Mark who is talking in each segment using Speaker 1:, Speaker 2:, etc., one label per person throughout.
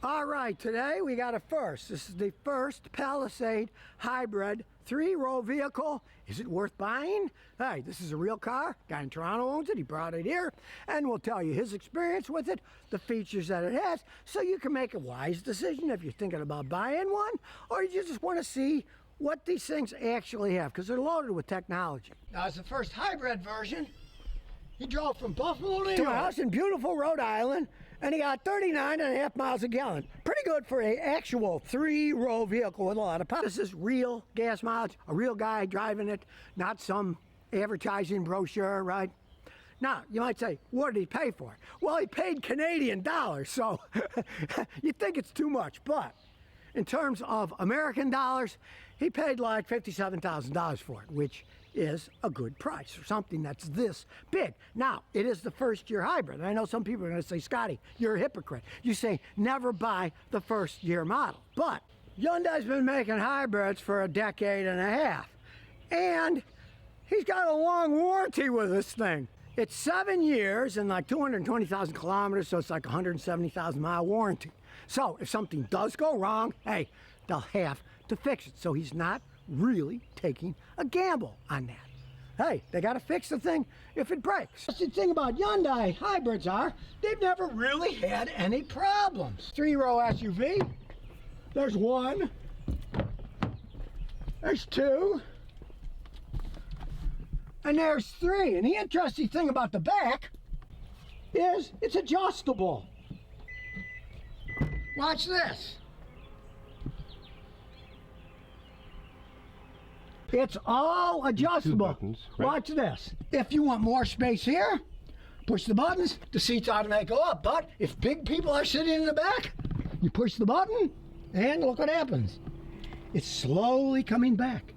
Speaker 1: All right, today we got a first. This is the first Palisade hybrid 3-row vehicle. Is it worth buying? Hey, this is a real car. Guy in Toronto owns it. He brought it here, and we'll tell you his experience with it, the features that it has, so you can make a wise decision if you're thinking about buying one, or you just want to see what these things actually have, because they're loaded with technology. Now, it's the first hybrid version. He drove from Buffalo to a house in beautiful Rhode Island, and he got 39.5 miles a gallon. Pretty good for an actual 3-row vehicle with a lot of power. This is real gas mileage, a real guy driving it, not some advertising brochure, right? Now, you might say, what did he pay for it? Well, he paid Canadian dollars, so you think it's too much, but in terms of American dollars, he paid like $57,000 for it, which is a good price for something that's this big. Now, it is the first-year hybrid. I know some people are going to say, Scotty, you're a hypocrite. You say never buy the first-year model. But Hyundai's been making hybrids for a decade and a half, and he's got a long warranty with this thing. It's 7 years and like 220,000 kilometers, so it's like 170,000 mile warranty. So if something does go wrong, hey, they'll have to fix it. So he's not really taking a gamble on that. Hey, they got to fix the thing if it breaks. The thing about Hyundai hybrids are they've never really had any problems. 3-row SUV. There's one. There's two. And there's three. And the interesting thing about the back is it's adjustable. Watch this. It's all adjustable.
Speaker 2: Buttons, right?
Speaker 1: Watch this. If you want more space here, push the buttons, the seats automatically go up. But if big people are sitting in the back, you push the button, and look what happens. It's slowly coming back.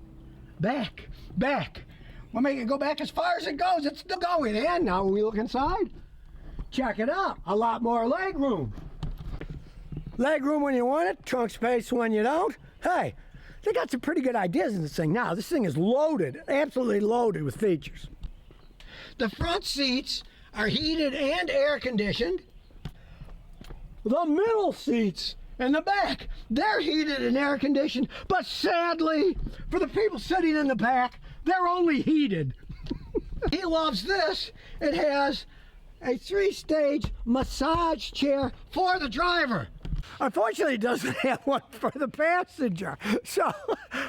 Speaker 1: Back, back. We'll make it go back as far as it goes. It's still going. And now when we look inside, check it out. A lot more leg room. Leg room when you want it, trunk space when you don't. Hey, they got some pretty good ideas in this thing. Now, this thing is loaded, absolutely loaded with features. The front seats are heated and air conditioned. The middle seats and the back, they're heated and air conditioned, but sadly, for the people sitting in the back, they're only heated. He loves this. It has a 3-stage massage chair for the driver. Unfortunately, it doesn't have one for the passenger. So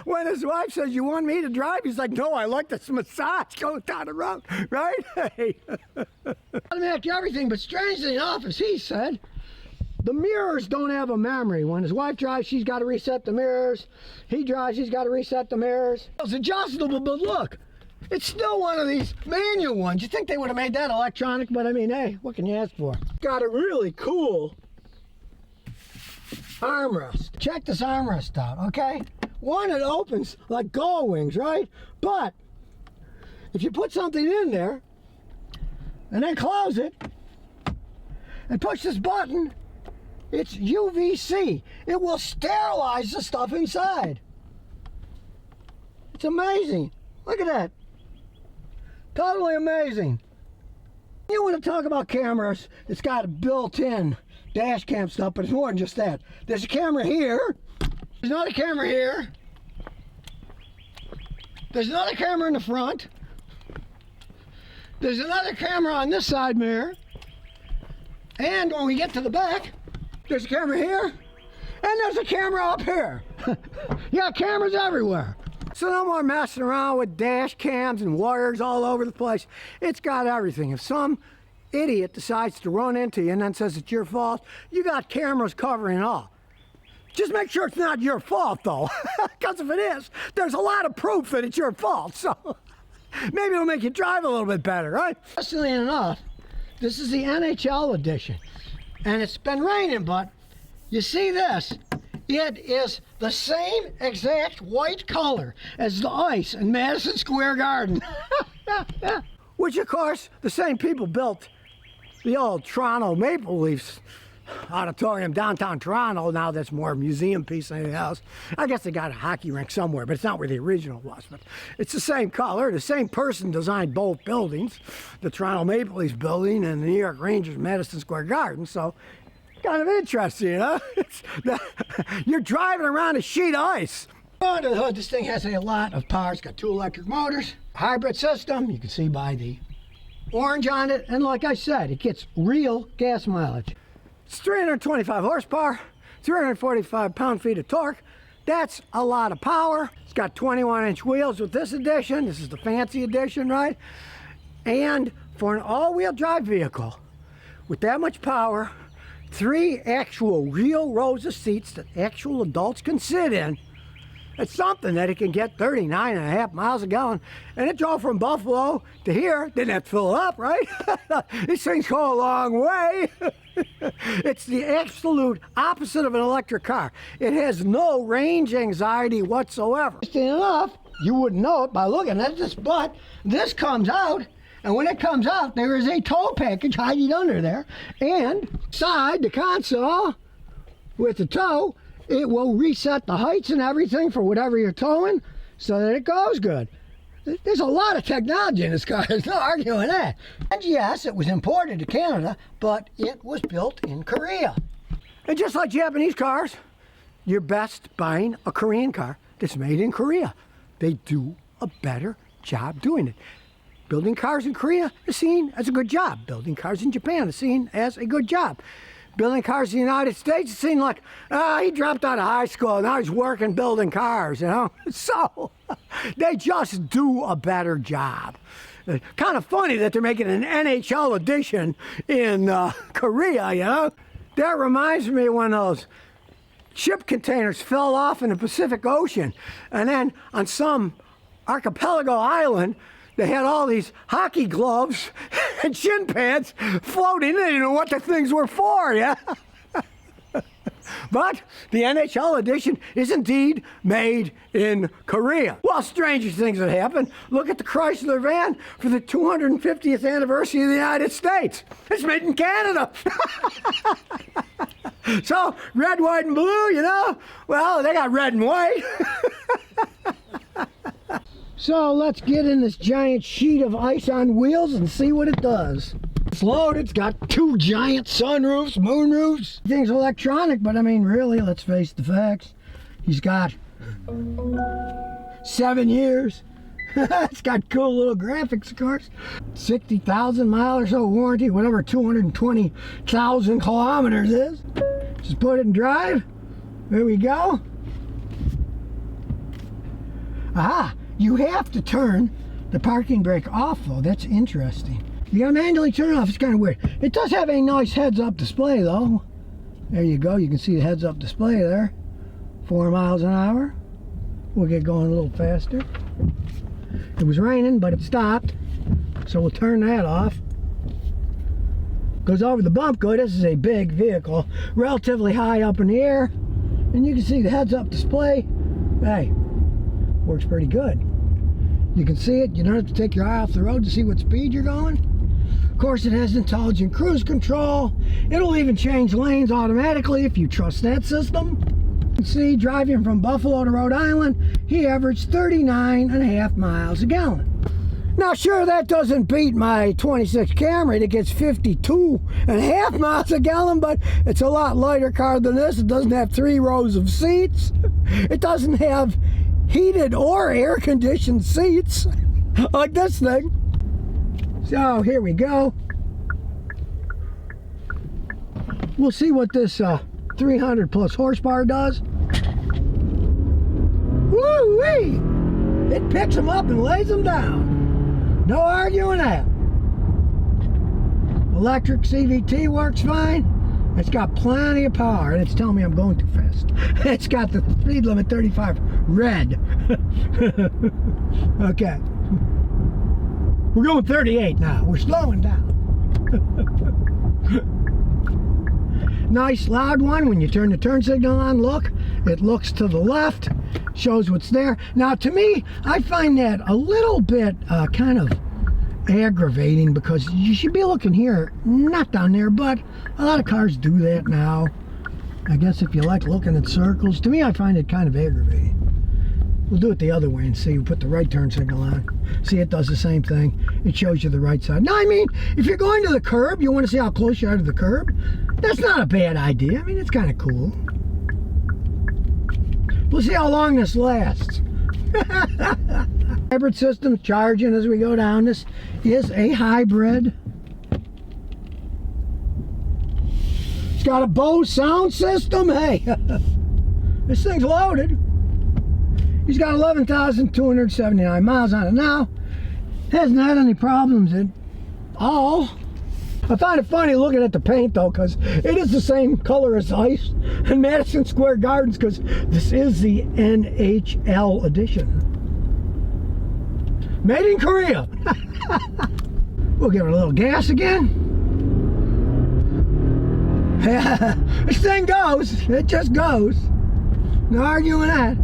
Speaker 1: when his wife says, you want me to drive? He's like, no, I like this massage going down the road, right? Hey. Automatic everything, but strangely enough, as he said, the mirrors don't have a memory. When his wife drives, she's got to reset the mirrors. He drives, he's got to reset the mirrors. It's adjustable, but look, it's still one of these manual ones. You think they would have made that electronic, but I mean, hey, what can you ask for? Got a really cool armrest. Check this armrest out, okay? One, it opens like gull wings, right? But if you put something in there and then close it and push this button, it's UVC. It will sterilize the stuff inside. It's amazing. Look at that. Totally amazing. You want to talk about cameras, it's got a built-in dash cam stuff, but it's more than just that. There's a camera here. There's another camera here. There's another camera in the front. There's another camera on this side mirror. And when we get to the back, there's a camera here. And there's a camera up here. You got cameras everywhere. So no more messing around with dash cams and wires all over the place. It's got everything. If some idiot decides to run into you and then says it's your fault, you got cameras covering it all. Just make sure it's not your fault, though. Because if it is, there's a lot of proof that it's your fault. So maybe it'll make you drive a little bit better, right? Interestingly enough, this is the NHL edition. And it's been raining, but you see this. It is the same exact white color as the ice in Madison Square Garden. Which, of course, the same people built the old Toronto Maple Leafs auditorium downtown Toronto. Now that's more a museum piece than anything else. I guess they got a hockey rink somewhere, but it's not where the original was. But it's the same color. The same person designed both buildings, the Toronto Maple Leafs building and the New York Rangers Madison Square Garden. So Kind of interesting, huh? You're driving around a sheet of ice. Under the hood, this thing has a lot of power. It's got 2 electric motors, hybrid system. You can see by the orange on it. And like I said, it gets real gas mileage. It's 325 horsepower, 345 pound-feet of torque. That's a lot of power. It's got 21-inch wheels with this edition. This is the fancy edition, right? And for an all-wheel drive vehicle with that much power, 3 actual real rows of seats that actual adults can sit in, it's something that it can get 39.5 miles a gallon. And it drove from Buffalo to here. Didn't have to fill it up, right? These things go a long way. It's the absolute opposite of an electric car. It has no range anxiety whatsoever. Interesting enough, you wouldn't know it by looking at this, but this comes out, and when it comes out, there is a tow package hiding under there, and inside the console with the tow, it will reset the heights and everything for whatever you're towing so that it goes good. There's a lot of technology in this car. There's no arguing that. And yes, it was imported to Canada, but it was built in Korea. And just like Japanese cars, you're best buying a Korean car that's made in Korea. They do a better job doing it. Building cars in Korea is seen as a good job. Building cars in Japan is seen as a good job. Building cars in the United States, it seemed like, he dropped out of high school, now he's working building cars, you know? So, they just do a better job. Kind of funny that they're making an NHL edition in Korea, you know? That reminds me of when those ship containers fell off in the Pacific Ocean, and then on some archipelago island, they had all these hockey gloves and shin pads floating. They didn't know what the things were for, yeah? But the NHL edition is indeed made in Korea. Well, stranger things have happened. Look at the Chrysler van for the 250th anniversary of the United States. It's made in Canada. So, red, white, and blue, you know? Well, they got red and white. So let's get in this giant sheet of ice on wheels and see what it does. It's loaded, it's got 2 giant sunroofs, moonroofs. Things electronic, but I mean, really, let's face the facts. He's got 7 years. It's got cool little graphics, of course. 60,000 mile or so warranty, whatever 220,000 kilometers is. Just put it in drive. There we go. Aha! You have to turn the parking brake off, though. That's interesting. You gotta manually turn it off. It's kind of weird. It does have a nice heads-up display, though. There you go. You can see the heads-up display there. 4 miles an hour. We'll get going a little faster. It was raining, but it stopped. So we'll turn that off. Goes over the bump good. This is a big vehicle, relatively high up in the air. And you can see the heads-up display. Hey, works pretty good. You can see it. You don't have to take your eye off the road to see what speed you're going. Of course, it has intelligent cruise control. It'll even change lanes automatically if you trust that system. You can see, driving from Buffalo to Rhode Island, he averaged 39.5 miles a gallon. Now, sure, that doesn't beat my 26 Camry that gets 52.5 miles a gallon, but it's a lot lighter car than this. It doesn't have 3 rows of seats. It doesn't have heated or air-conditioned seats like this thing. So here we go. We'll see what this 300 plus horsepower does. Woo-wee! It picks them up and lays them down. No arguing that. Electric CVT works fine. It's got plenty of power, and it's telling me I'm going too fast. It's got the speed limit 35 red. Okay. We're going 38 now. We're slowing down. Nice loud one. When you turn the turn signal on, look. It looks to the left, shows what's there. Now, to me, I find that a little bit kind of aggravating, because you should be looking here, not down there, but a lot of cars do that now. I guess if you like looking at circles, to me I find it kind of aggravating. We'll do it the other way and see. We put the right turn signal on. See, it does the same thing. It shows you the right side. Now, I mean, if you're going to the curb, you want to see how close you are to the curb. That's not a bad idea. I mean, it's kind of cool. We'll see how long this lasts. Hybrid system charging as we go down. This is a hybrid. It's got a Bose sound system. Hey, this thing's loaded. He's got 11,279 miles on it now. Hasn't had any problems at all. I find it funny looking at the paint though, because it is the same color as ice in Madison Square Gardens, because this is the NHL edition. Made in Korea. We'll give it a little gas again. This thing goes. It just goes. No arguing that.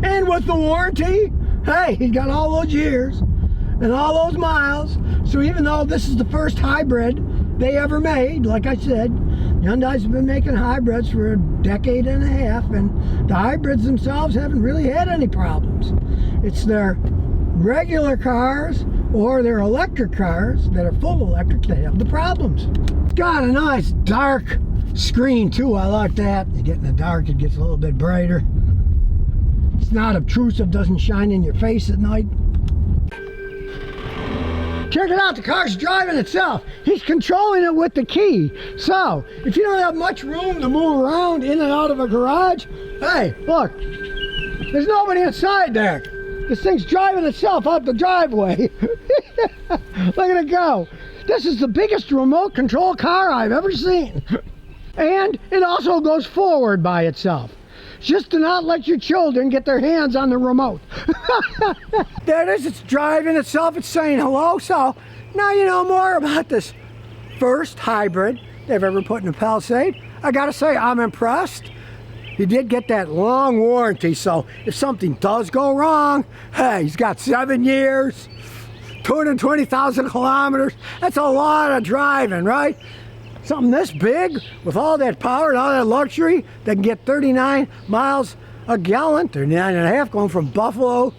Speaker 1: And with the warranty, hey, he's got all those years and all those miles. So even though this is the first hybrid they ever made, like I said, Hyundai's been making hybrids for a decade and a half, and the hybrids themselves haven't really had any problems. It's their regular cars or their electric cars that are full electric that have the problems. It's got a nice dark screen too. I like that. You get in the dark, it gets a little bit brighter. It's not obtrusive, doesn't shine in your face at night. Check it out, the car's driving itself. He's controlling it with the key. So, if you don't have much room to move around in and out of a garage, hey, look, there's nobody inside there. This thing's driving itself out the driveway. Look at it go. This is the biggest remote control car I've ever seen. And it also goes forward by itself. Just to not let your children get their hands on the remote. There it is, it's driving itself, it's saying hello. So now you know more about this first hybrid they've ever put in a Palisade. I gotta say, I'm impressed. He did get that long warranty, so if something does go wrong, hey, he's got 7 years, 220,000 kilometers. That's a lot of driving, right? Something this big, with all that power and all that luxury, that can get 39 miles a gallon, 39.5, going from Buffalo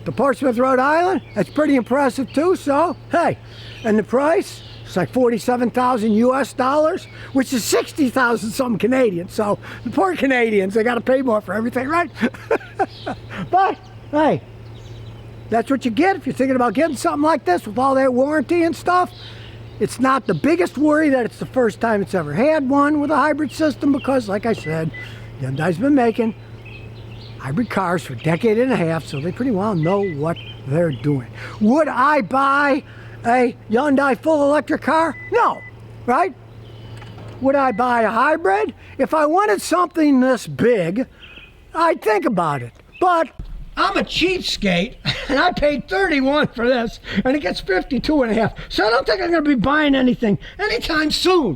Speaker 1: to Portsmouth, Rhode Island. That's pretty impressive too, so, hey. And the price, it's like 47,000 US dollars, which is 60,000 something Canadian. So, the poor Canadians, they gotta pay more for everything, right? But, hey, that's what you get if you're thinking about getting something like this with all that warranty and stuff. It's not the biggest worry that it's the first time it's ever had one with a hybrid system, because, like I said, Hyundai's been making hybrid cars for a decade and a half, so they pretty well know what they're doing. Would I buy a Hyundai full electric car? No, right? Would I buy a hybrid? If I wanted something this big, I'd think about it. But I'm a cheapskate, and I paid $31 for this, and it gets $52.5. So I don't think I'm going to be buying anything anytime soon.